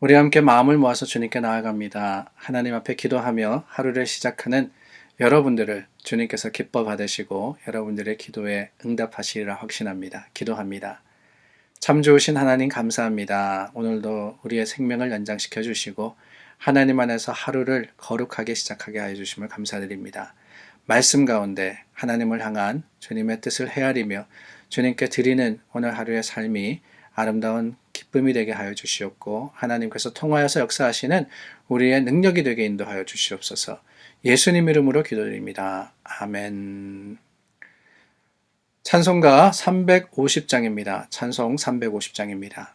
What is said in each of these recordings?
우리 함께 마음을 모아서 주님께 나아갑니다. 하나님 앞에 기도하며 하루를 시작하는 여러분들을 주님께서 기뻐 받으시고 여러분들의 기도에 응답하시리라 확신합니다. 기도합니다. 참 좋으신 하나님 감사합니다. 오늘도 우리의 생명을 연장시켜 주시고 하나님 안에서 하루를 거룩하게 시작하게 하여 주심을 감사드립니다. 말씀 가운데 하나님을 향한 주님의 뜻을 헤아리며 주님께 드리는 오늘 하루의 삶이 아름다운 기쁨이 되게 하여 주시옵고 하나님께서 통하여서 역사하시는 우리의 능력이 되게 인도하여 주시옵소서. 예수님 이름으로 기도드립니다. 아멘. 찬송가 350장입니다. 찬송 350장입니다.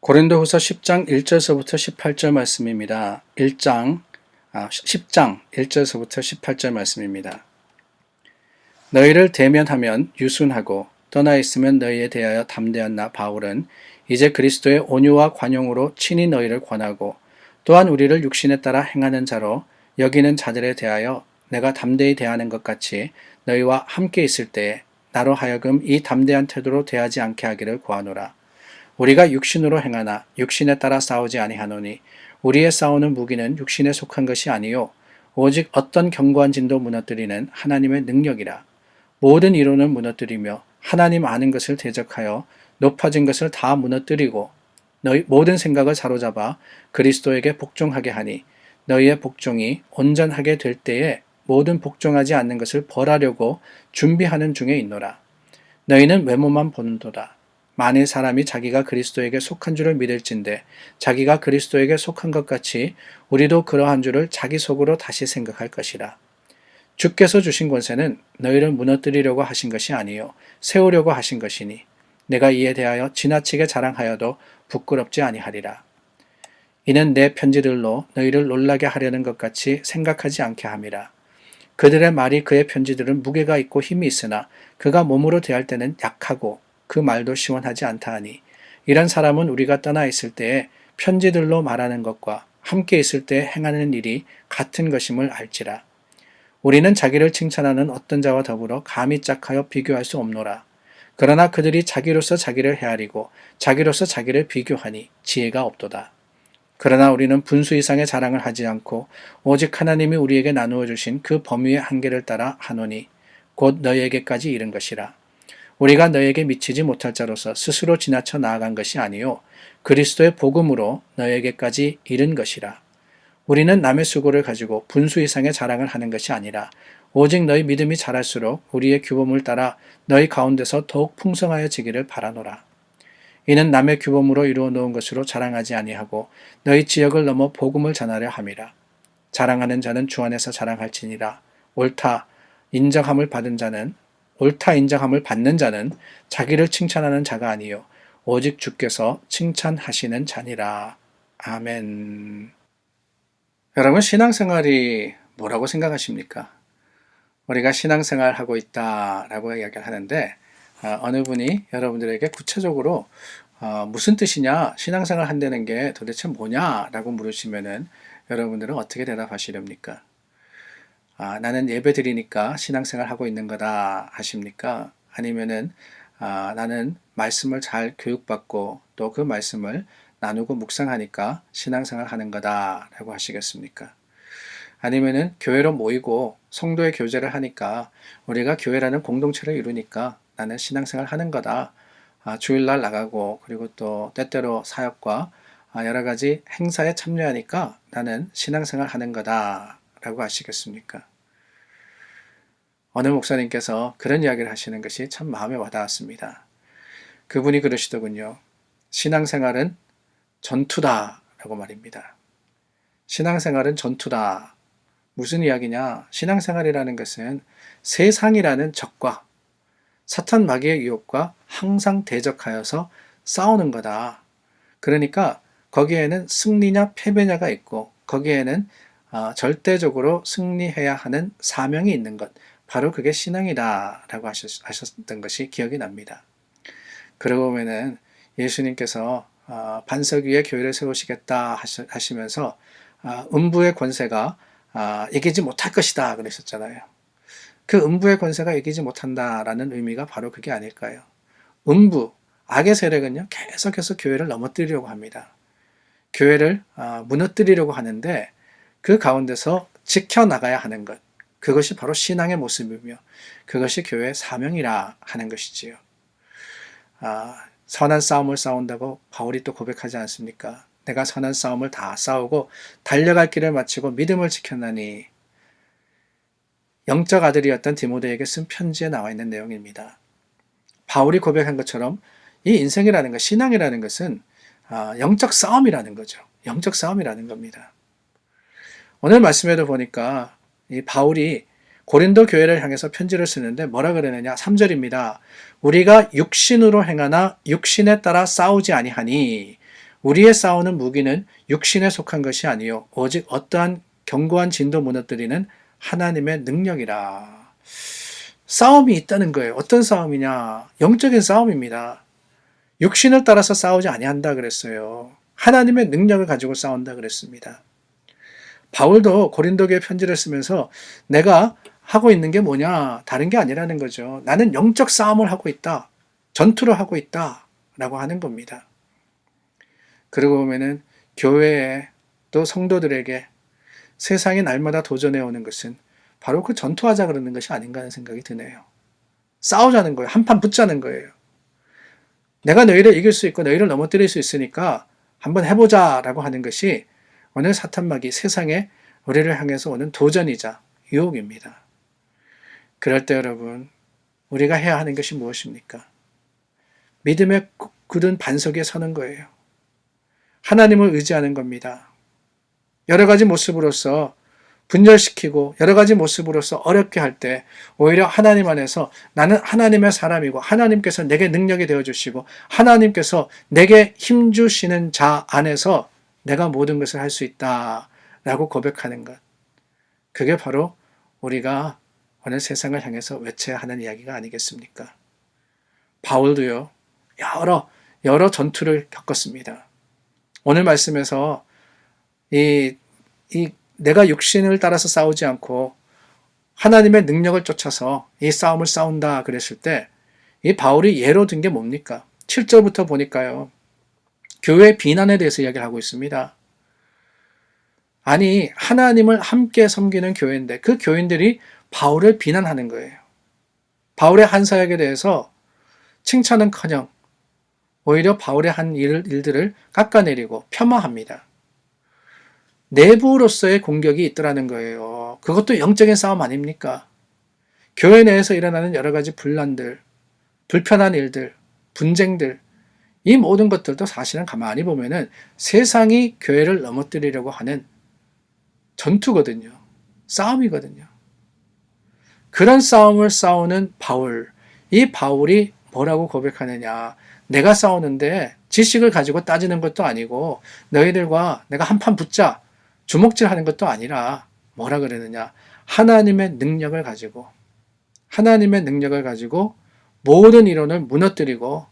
고린도후서 10장 1절서부터 18절 말씀입니다. 10장 1절서부터 18절 말씀입니다. 너희를 대면하면 유순하고 떠나 있으면 너희에 대하여 담대한 나 바울은 이제 그리스도의 온유와 관용으로 친히 너희를 권하고 또한 우리를 육신에 따라 행하는 자로 여기는 자들에 대하여 내가 담대히 대하는 것 같이 너희와 함께 있을 때에 나로 하여금 이 담대한 태도로 대하지 않게 하기를 구하노라. 우리가 육신으로 행하나 육신에 따라 싸우지 아니하노니 우리의 싸우는 무기는 육신에 속한 것이 아니요 오직 어떤 견고한 진도 무너뜨리는 하나님의 능력이라. 모든 이론을 무너뜨리며 하나님 아는 것을 대적하여 높아진 것을 다 무너뜨리고 너희 모든 생각을 사로잡아 그리스도에게 복종하게 하니 너희의 복종이 온전하게 될 때에 모든 복종하지 않는 것을 벌하려고 준비하는 중에 있노라. 너희는 외모만 보는도다. 만일 사람이 자기가 그리스도에게 속한 줄을 믿을진대 자기가 그리스도에게 속한 것 같이 우리도 그러한 줄을 자기 속으로 다시 생각할 것이라. 주께서 주신 권세는 너희를 무너뜨리려고 하신 것이 아니요 세우려고 하신 것이니 내가 이에 대하여 지나치게 자랑하여도 부끄럽지 아니하리라. 이는 내 편지들로 너희를 놀라게 하려는 것 같이 생각하지 않게 함이라. 그들의 말이 그의 편지들은 무게가 있고 힘이 있으나 그가 몸으로 대할 때는 약하고 그 말도 시원하지 않다 하니 이런 사람은 우리가 떠나 있을 때에 편지들로 말하는 것과 함께 있을 때 행하는 일이 같은 것임을 알지라. 우리는 자기를 칭찬하는 어떤 자와 더불어 감히 짝하여 비교할 수 없노라. 그러나 그들이 자기로서 자기를 헤아리고 자기로서 자기를 비교하니 지혜가 없도다. 그러나 우리는 분수 이상의 자랑을 하지 않고 오직 하나님이 우리에게 나누어 주신 그 범위의 한계를 따라 하노니 곧 너희에게까지 이른 것이라. 우리가 너희에게 미치지 못할 자로서 스스로 지나쳐 나아간 것이 아니요 그리스도의 복음으로 너희에게까지 이른 것이라. 우리는 남의 수고를 가지고 분수 이상의 자랑을 하는 것이 아니라 오직 너희 믿음이 자랄수록 우리의 규범을 따라 너희 가운데서 더욱 풍성하여지기를 바라노라. 이는 남의 규범으로 이루어 놓은 것으로 자랑하지 아니하고 너희 지역을 넘어 복음을 전하려 함이라. 자랑하는 자는 주 안에서 자랑할지니라. 옳다 인정함을 받는 자는 자기를 칭찬하는 자가 아니요 오직 주께서 칭찬하시는 자니라. 아멘. 여러분, 신앙생활이 뭐라고 생각하십니까? 우리가 신앙생활하고 있다라고 이야기를 하는데 어느 분이 여러분들에게 구체적으로 무슨 뜻이냐, 신앙생활 한다는 게 도대체 뭐냐라고 물으시면은 여러분들은 어떻게 대답하시렵니까? 나는 예배 드리니까 신앙생활 하고 있는 거다 하십니까? 아니면은 나는 말씀을 잘 교육받고 또 그 말씀을 나누고 묵상하니까 신앙생활 하는 거다라고 하시겠습니까? 아니면은 교회로 모이고 성도의 교제를 하니까 우리가 교회라는 공동체를 이루니까 나는 신앙생활 하는 거다. 주일날 나가고 그리고 또 때때로 사역과 여러 가지 행사에 참여하니까 나는 신앙생활 하는 거다 라고 하시겠습니까? 어느 목사님께서 그런 이야기를 하시는 것이 참 마음에 와닿았습니다. 그분이 그러시더군요. 신앙생활은 전투다 라고 말입니다. 신앙생활은 전투다. 무슨 이야기냐? 신앙생활이라는 것은 세상이라는 적과 사탄 마귀의 유혹과 항상 대적하여서 싸우는 거다. 그러니까 거기에는 승리냐 패배냐가 있고 거기에는 절대적으로 승리해야 하는 사명이 있는 것. 바로 그게 신앙이다 라고 하셨던 것이 기억이 납니다. 그러고 보면은 예수님께서 반석 위에 교회를 세우시겠다 하시면서 음부의 권세가 이기지 못할 것이다 그러셨잖아요. 그 음부의 권세가 이기지 못한다라는 의미가 바로 그게 아닐까요? 음부, 악의 세력은요 계속해서 교회를 넘어뜨리려고 합니다. 교회를 무너뜨리려고 하는데 그 가운데서 지켜나가야 하는 것, 그것이 바로 신앙의 모습이며 그것이 교회의 사명이라 하는 것이지요. 선한 싸움을 싸운다고 바울이 또 고백하지 않습니까? 내가 선한 싸움을 다 싸우고 달려갈 길을 마치고 믿음을 지켰나니. 영적 아들이었던 디모데에게 쓴 편지에 나와 있는 내용입니다. 바울이 고백한 것처럼 이 인생이라는 것, 신앙이라는 것은 영적 싸움이라는 거죠. 영적 싸움이라는 겁니다. 오늘 말씀에도 보니까 이 바울이 고린도 교회를 향해서 편지를 쓰는데 뭐라 그러느냐? 3절입니다. 우리가 육신으로 행하나 육신에 따라 싸우지 아니하니 우리의 싸우는 무기는 육신에 속한 것이 아니요 오직 어떠한 견고한 진도 무너뜨리는 하나님의 능력이라. 싸움이 있다는 거예요. 어떤 싸움이냐? 영적인 싸움입니다. 육신을 따라서 싸우지 아니한다 그랬어요. 하나님의 능력을 가지고 싸운다 그랬습니다. 바울도 고린도 교회 편지를 쓰면서 내가 하고 있는 게 뭐냐? 다른 게 아니라는 거죠. 나는 영적 싸움을 하고 있다. 전투를 하고 있다. 라고 하는 겁니다. 그러고 보면은 교회에 또 성도들에게 세상이 날마다 도전해 오는 것은 바로 그 전투하자 그러는 것이 아닌가 하는 생각이 드네요. 싸우자는 거예요. 한판 붙자는 거예요. 내가 너희를 이길 수 있고 너희를 넘어뜨릴 수 있으니까 한번 해보자 라고 하는 것이 오늘 사탄마귀 세상에 우리를 향해서 오는 도전이자 유혹입니다. 그럴 때 여러분, 우리가 해야 하는 것이 무엇입니까? 믿음의 굳은 반석에 서는 거예요. 하나님을 의지하는 겁니다. 여러 가지 모습으로서 분열시키고 여러 가지 모습으로서 어렵게 할 때 오히려 하나님 안에서 나는 하나님의 사람이고 하나님께서 내게 능력이 되어주시고 하나님께서 내게 힘주시는 자 안에서 내가 모든 것을 할 수 있다라고 고백하는 것. 그게 바로 우리가 오늘 세상을 향해서 외쳐야 하는 이야기가 아니겠습니까? 바울도요, 여러 전투를 겪었습니다. 오늘 말씀에서 이 내가 육신을 따라서 싸우지 않고 하나님의 능력을 쫓아서 이 싸움을 싸운다 그랬을 때 이 바울이 예로 든 게 뭡니까? 7절부터 보니까요. 교회 비난에 대해서 이야기를 하고 있습니다. 아니, 하나님을 함께 섬기는 교회인데 그 교인들이 바울을 비난하는 거예요. 바울의 한 사역에 대해서 칭찬은커녕 오히려 바울의 한 일들을 깎아내리고 폄하합니다. 내부로서의 공격이 있더라는 거예요. 그것도 영적인 싸움 아닙니까? 교회 내에서 일어나는 여러 가지 분란들, 불편한 일들, 분쟁들, 이 모든 것들도 사실은 가만히 보면은 세상이 교회를 넘어뜨리려고 하는 전투거든요. 싸움이거든요. 그런 싸움을 싸우는 바울, 이 바울이 뭐라고 고백하느냐. 내가 싸우는데 지식을 가지고 따지는 것도 아니고 너희들과 내가 한판 붙자 주먹질 하는 것도 아니라 뭐라 그러느냐. 하나님의 능력을 가지고 모든 이론을 무너뜨리고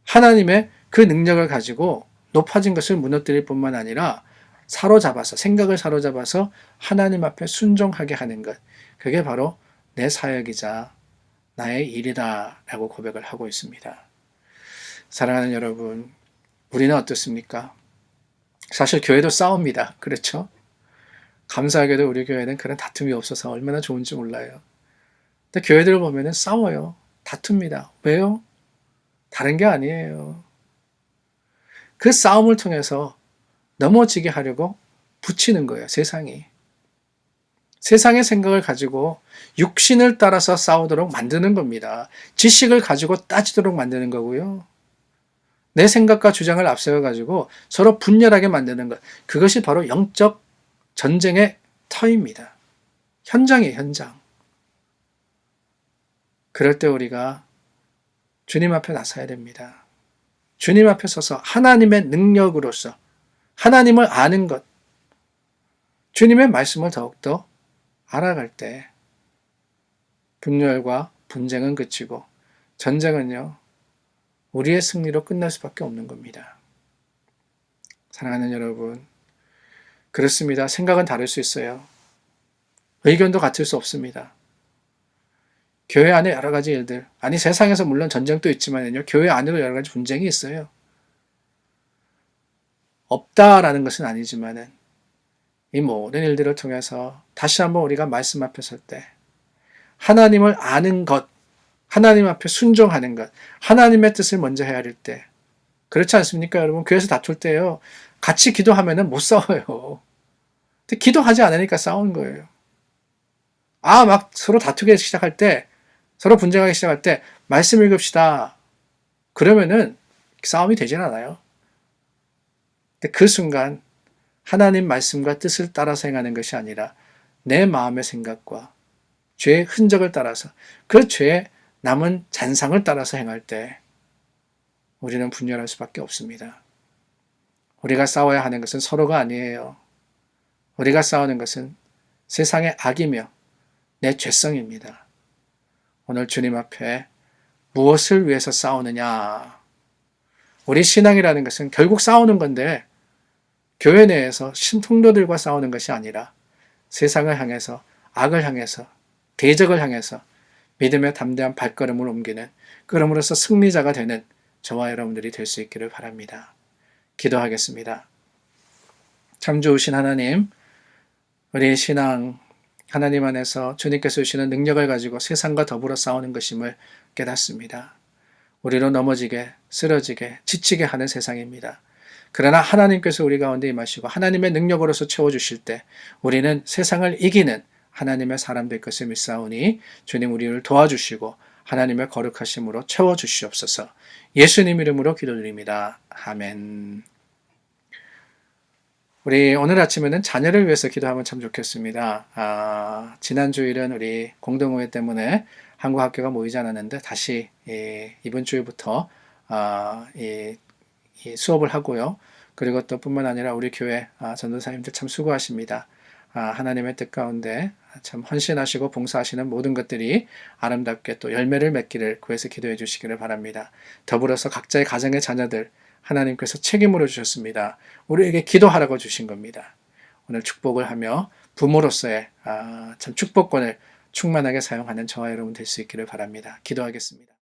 하나님의 그 능력을 가지고 높아진 것을 무너뜨릴 뿐만 아니라 생각을 사로잡아서 하나님 앞에 순종하게 하는 것. 그게 바로 내 사역이자 나의 일이다 라고 고백을 하고 있습니다. 사랑하는 여러분, 우리는 어떻습니까? 사실 교회도 싸웁니다. 그렇죠? 감사하게도 우리 교회는 그런 다툼이 없어서 얼마나 좋은지 몰라요. 근데 교회들을 보면 싸워요. 다툽니다. 왜요? 다른 게 아니에요. 그 싸움을 통해서 넘어지게 하려고 붙이는 거예요. 세상이. 세상의 생각을 가지고 육신을 따라서 싸우도록 만드는 겁니다. 지식을 가지고 따지도록 만드는 거고요. 내 생각과 주장을 앞세워가지고 서로 분열하게 만드는 것. 그것이 바로 영적 전쟁의 터입니다. 현장이에요, 현장. 그럴 때 우리가 주님 앞에 나서야 됩니다. 주님 앞에 서서 하나님의 능력으로서 하나님을 아는 것, 주님의 말씀을 더욱더 알아갈 때 분열과 분쟁은 그치고 전쟁은요, 우리의 승리로 끝날 수밖에 없는 겁니다. 사랑하는 여러분, 그렇습니다. 생각은 다를 수 있어요. 의견도 같을 수 없습니다. 교회 안에 여러 가지 일들, 아니 세상에서 물론 전쟁도 있지만요, 교회 안에도 여러 가지 분쟁이 있어요. 없다라는 것은 아니지만은 이 모든 일들을 통해서 다시 한번 우리가 말씀 앞에 설 때 하나님을 아는 것, 하나님 앞에 순종하는 것, 하나님의 뜻을 먼저 헤아릴 때, 그렇지 않습니까 여러분? 교회에서 다툴 때요, 같이 기도하면은 못 싸워요. 근데 기도하지 않으니까 싸우는 거예요. 막 서로 다투기 시작할 때, 서로 분쟁하기 시작할 때 말씀 읽읍시다. 그러면은 싸움이 되진 않아요. 근데 그 순간 하나님 말씀과 뜻을 따라서 행하는 것이 아니라 내 마음의 생각과 죄의 흔적을 따라서 그 죄의 남은 잔상을 따라서 행할 때 우리는 분열할 수밖에 없습니다. 우리가 싸워야 하는 것은 서로가 아니에요. 우리가 싸우는 것은 세상의 악이며 내 죄성입니다. 오늘 주님 앞에 무엇을 위해서 싸우느냐? 우리 신앙이라는 것은 결국 싸우는 건데 교회 내에서 신통도들과 싸우는 것이 아니라 세상을 향해서, 악을 향해서, 대적을 향해서 믿음의 담대한 발걸음을 옮기는, 그럼으로써 승리자가 되는 저와 여러분들이 될 수 있기를 바랍니다. 기도하겠습니다. 참 좋으신 하나님, 우리의 신앙, 하나님 안에서 주님께서 주시는 능력을 가지고 세상과 더불어 싸우는 것임을 깨닫습니다. 우리로 넘어지게, 쓰러지게, 지치게 하는 세상입니다. 그러나 하나님께서 우리 가운데 임하시고 하나님의 능력으로서 채워주실 때 우리는 세상을 이기는 하나님의 사람 될 것을 믿사오니 주님 우리를 도와주시고 하나님의 거룩하심으로 채워주시옵소서. 예수님 이름으로 기도드립니다. 아멘. 우리 오늘 아침에는 자녀를 위해서 기도하면 참 좋겠습니다. 지난 주일은 우리 공동회의 때문에 한국 학교가 모이지 않았는데 다시 이번 주일부터 이 수업을 하고요. 그리고 또 뿐만 아니라 우리 교회 전도사님들 참 수고하십니다. 하나님의 뜻 가운데 참 헌신하시고 봉사하시는 모든 것들이 아름답게 또 열매를 맺기를 구해서 기도해 주시기를 바랍니다. 더불어서 각자의 가정의 자녀들 하나님께서 책임으로 주셨습니다. 우리에게 기도하라고 주신 겁니다. 오늘 축복을 하며 부모로서의 참 축복권을 충만하게 사용하는 저와 여러분 될 수 있기를 바랍니다. 기도하겠습니다.